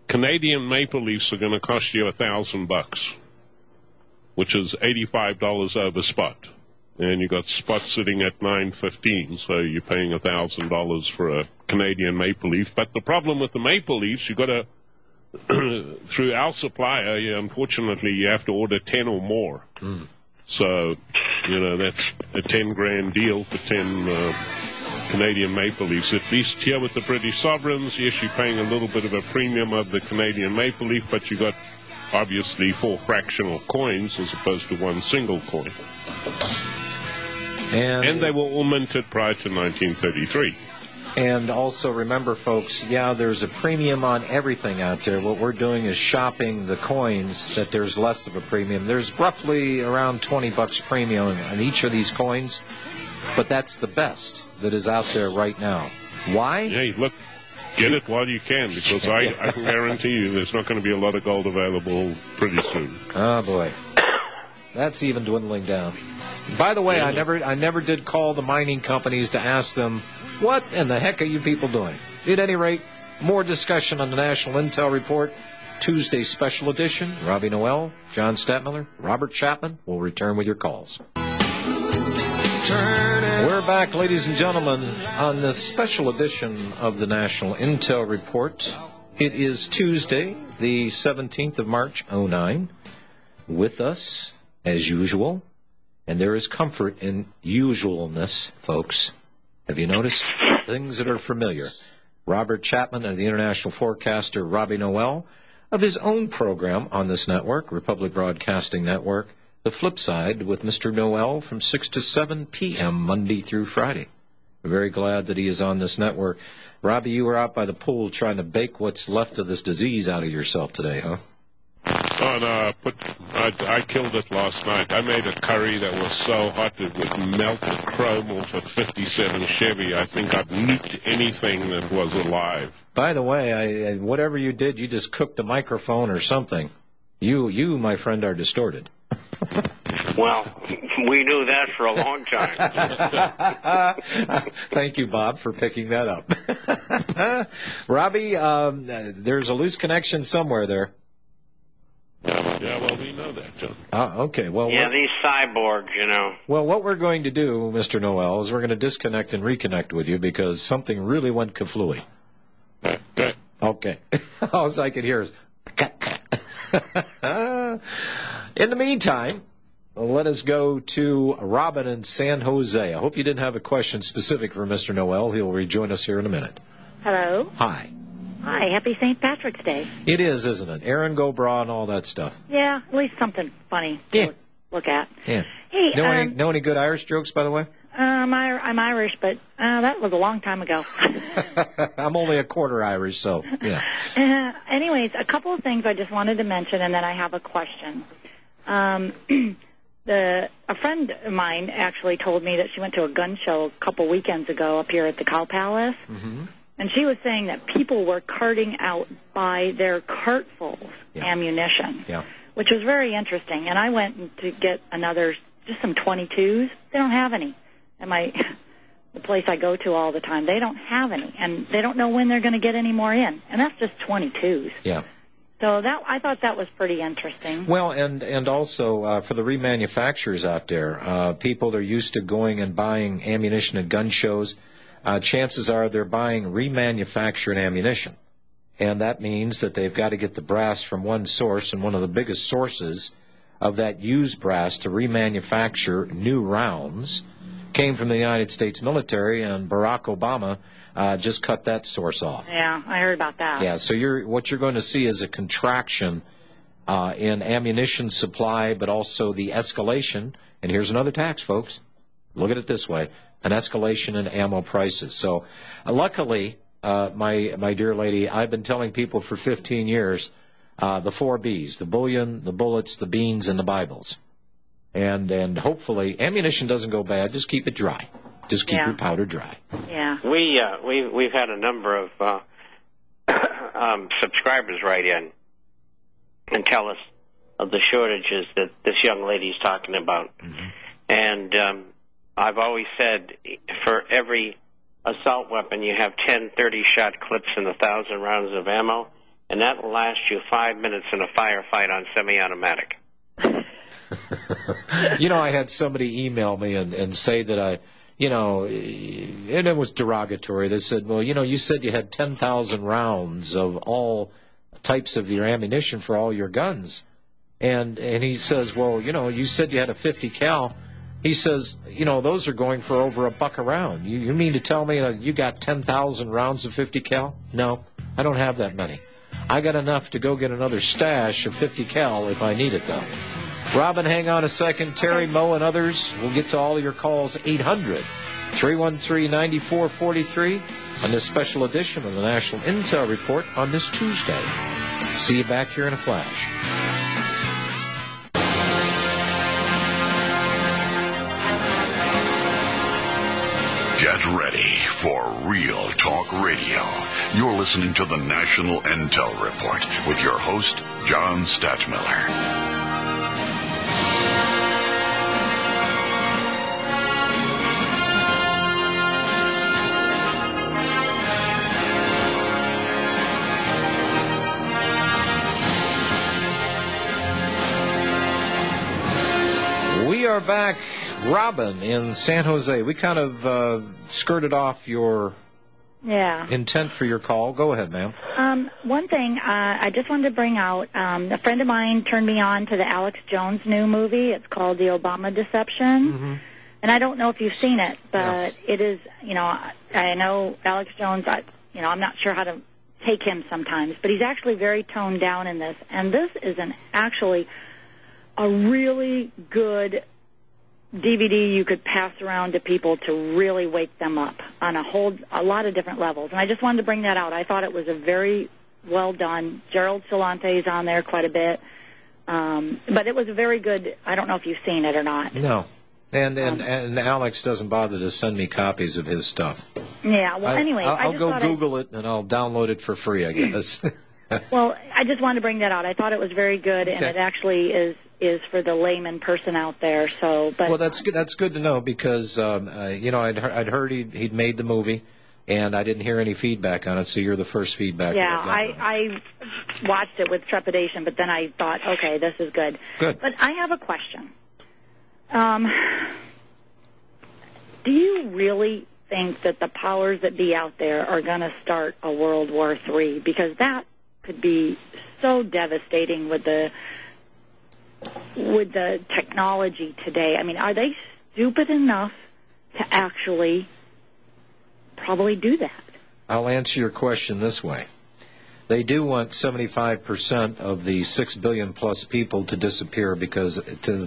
Canadian Maple Leafs are going to cost you $1,000, which is $85 over spot. And you got spot sitting at $9.15, so you're paying $1,000 for a Canadian Maple Leaf. But the problem with the Maple Leafs, you got to, through our supplier, unfortunately, you have to order 10 or more. So, that's a $10,000 deal for 10 Canadian Maple Leafs. At least here with the British Sovereigns, yes, you're paying a little bit of a premium of the Canadian Maple Leaf, but you got obviously 4 fractional coins as opposed to one single coin. And they were all minted prior to 1933. And also remember, folks, there's a premium on everything out there. What we're doing is shopping the coins that there's less of a premium. There's roughly around $20 premium on each of these coins, but that's the best that is out there right now. Why? Hey, look, get it while you can, because I can guarantee you there's not going to be a lot of gold available pretty soon. Oh, boy. That's even dwindling down. By the way, I never did call the mining companies to ask them, what in the heck are you people doing? At any rate, more discussion on the National Intel Report, Tuesday special edition. Robbie Noel, John Stadtmiller, Robert Chapman will return with your calls. We're back, ladies and gentlemen, on the special edition of the National Intel Report. It is Tuesday, the 17th of March, 2009. With us, as usual, and there is comfort in usualness, folks. Have you noticed things that are familiar? Robert Chapman of the international forecaster Robbie Noel of his own program on this network, Republic Broadcasting Network, The Flip Side with Mr. Noel from 6 to 7 p.m. Monday through Friday. We're very glad that he is on this network. Robbie, you were out by the pool trying to bake what's left of this disease out of yourself today, huh? Oh, no, I killed it last night. I made a curry that was so hot it would melt the chrome off a 57 Chevy. I think I've nuked anything that was alive. By the way, whatever you did, you just cooked a microphone or something. You, my friend, are distorted. Well, we knew that for a long time. Thank you, Bob, for picking that up. Robbie, there's a loose connection somewhere there. Yeah, well, we know that, John. Okay. Well, these cyborgs, Well, what we're going to do, Mr. Noel, is we're going to disconnect and reconnect with you because something really went kaflooey. Okay. All I could hear is... In the meantime, let us go to Robin in San Jose. I hope you didn't have a question specific for Mr. Noel. He'll rejoin us here in a minute. Hello. Hi. Hi, happy St. Patrick's Day. It is, isn't it? Aaron Go Bra and all that stuff. Yeah, at least something funny to look at. Yeah. Hey, know any good Irish jokes, by the way? I'm Irish, but that was a long time ago. I'm only a quarter Irish, so, yeah. Anyways, a couple of things I just wanted to mention, and then I have a question. A friend of mine actually told me that she went to a gun show a couple weekends ago up here at the Cow Palace. Mm-hmm. And she was saying that people were carting out by their cartfuls ammunition, which was very interesting. And I went to get just some 22s. They don't have any. And the place I go to all the time, they don't have any. And they don't know when they're going to get any more in. And that's just 22s. Yeah. So I thought that was pretty interesting. Well, and also for the remanufacturers out there, people are used to going and buying ammunition at gun shows. Chances are they're buying remanufactured ammunition. And that means that they've got to get the brass from one source, and one of the biggest sources of that used brass to remanufacture new rounds came from the United States military, and Barack Obama just cut that source off. Yeah, I heard about that. Yeah, so what you're going to see is a contraction in ammunition supply, but also the escalation. And here's another tax, folks. Look at it this way. An escalation in ammo prices. So luckily, my dear lady, I've been telling people for 15 years, the 4 Bs, the bullion, the bullets, the beans, and the Bibles. And hopefully ammunition doesn't go bad. Just keep it dry. Just keep your powder dry. Yeah. We've had a number of subscribers write in and tell us of the shortages that this young lady's talking about. Mm-hmm. And I've always said for every assault weapon you have 10 30-shot clips and 1,000 rounds of ammo. and that will last you 5 minutes in a firefight on semi-automatic. I had somebody email me and say that and it was derogatory. They said, well, you said you had 10,000 rounds of all types of your ammunition for all your guns. And he says, well, you said you had a 50 cal. He says, those are going for over $1 a round. You mean to tell me you got 10,000 rounds of 50 cal? No, I don't have that many. I got enough to go get another stash of 50 cal if I need it, though. Robin, hang on a second. Terry, Mo, and others, we'll get to all of your calls. 800-313-9443 on this special edition of the National Intel Report on this Tuesday. See you back here in a flash. Get ready for Real Talk Radio. You're listening to the National Intel Report with your host, John Stadtmiller. We are back. Robin in San Jose. We kind of skirted off your intent for your call. Go ahead, ma'am. One thing I just wanted to bring out, a friend of mine turned me on to the Alex Jones new movie. It's called The Obama Deception. Mm-hmm. And I don't know if you've seen it, but it is, I know Alex Jones, I'm not sure how to take him sometimes, but he's actually very toned down in this. And this is actually a really good DVD you could pass around to people to really wake them up on a lot of different levels. And I just wanted to bring that out. I thought it was a very well done. Gerald Celente is on there quite a bit. But it was a very good, I don't know if you've seen it or not. No. And Alex doesn't bother to send me copies of his stuff. Yeah, well, anyway. I'll go Google it and I'll download it for free, I guess. Well, I just wanted to bring that out. I thought it was very good, and it actually is for the layman person out there. So, but that's good. That's good to know because I'd heard he'd made the movie, and I didn't hear any feedback on it. So you're the first feedback. Yeah, I watched it with trepidation, but then I thought, okay, this is good. Good. But I have a question. Do you really think that the powers that be out there are going to start a World War III? Because that could be so devastating with the technology today. I mean, are they stupid enough to actually probably do that? I'll answer your question this way. They do want 75% of the 6 billion plus people to disappear because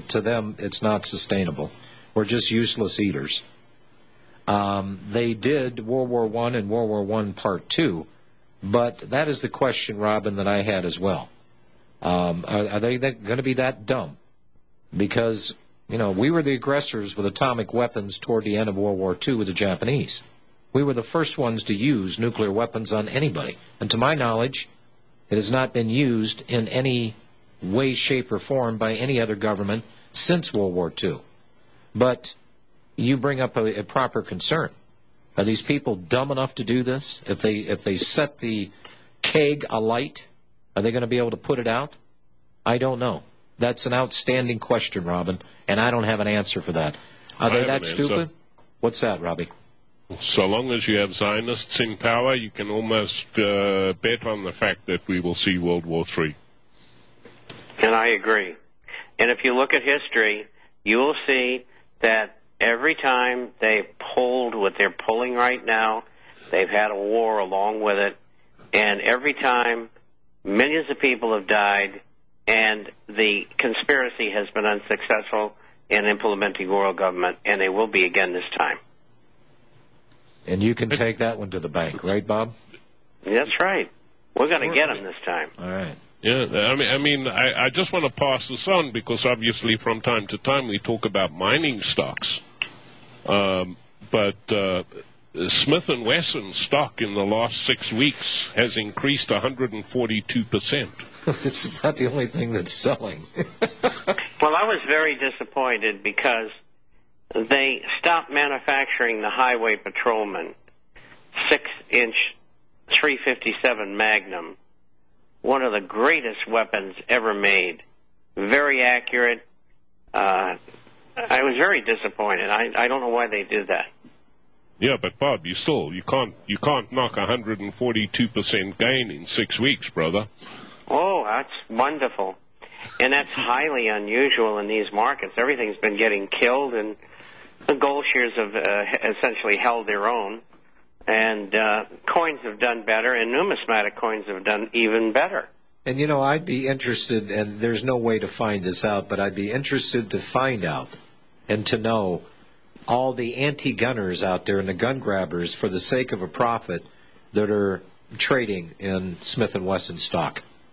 to them it's not sustainable. We're just useless eaters. They did World War I and World War I Part 2, but that is the question, Robin, that I had as well. Are they going to be that dumb? Because, we were the aggressors with atomic weapons toward the end of World War II with the Japanese. We were the first ones to use nuclear weapons on anybody. And to my knowledge, it has not been used in any way, shape, or form by any other government since World War II. But you bring up a proper concern. Are these people dumb enough to do this? If they set the keg alight, are they going to be able to put it out? I don't know. That's an outstanding question, Robin, and I don't have an answer for that. Are they that stupid? What's that, Robbie? So long as you have Zionists in power, you can almost bet on the fact that we will see World War III. And I agree. And if you look at history, you will see that every time they pulled what they're pulling right now, they've had a war along with it. And every time, millions of people have died, and the conspiracy has been unsuccessful in implementing world government, and they will be again this time. And you can take that one to the bank, right, Bob? That's right. We're going to get them this time. All right. Yeah, I just want to pass this on because obviously from time to time we talk about mining stocks. But Smith & Wesson stock in the last 6 weeks has increased 142%. It's not the only thing that's selling. Well, I was very disappointed because they stopped manufacturing the Highway Patrolman 6-inch 357 Magnum one of the greatest weapons ever made. Very accurate. I was very disappointed. I don't know why they did that. Yeah, but Bob, you can't knock 142% gain in 6 weeks, brother. Oh, that's wonderful. And that's highly unusual in these markets. Everything's been getting killed, and the gold shares have essentially held their own. And coins have done better, and numismatic coins have done even better. And, you know, I'd be interested, and there's no way to find this out, but I'd be interested to find out and to know all the anti-gunners out there and the gun grabbers for the sake of a profit that are trading in Smith & Wesson stock.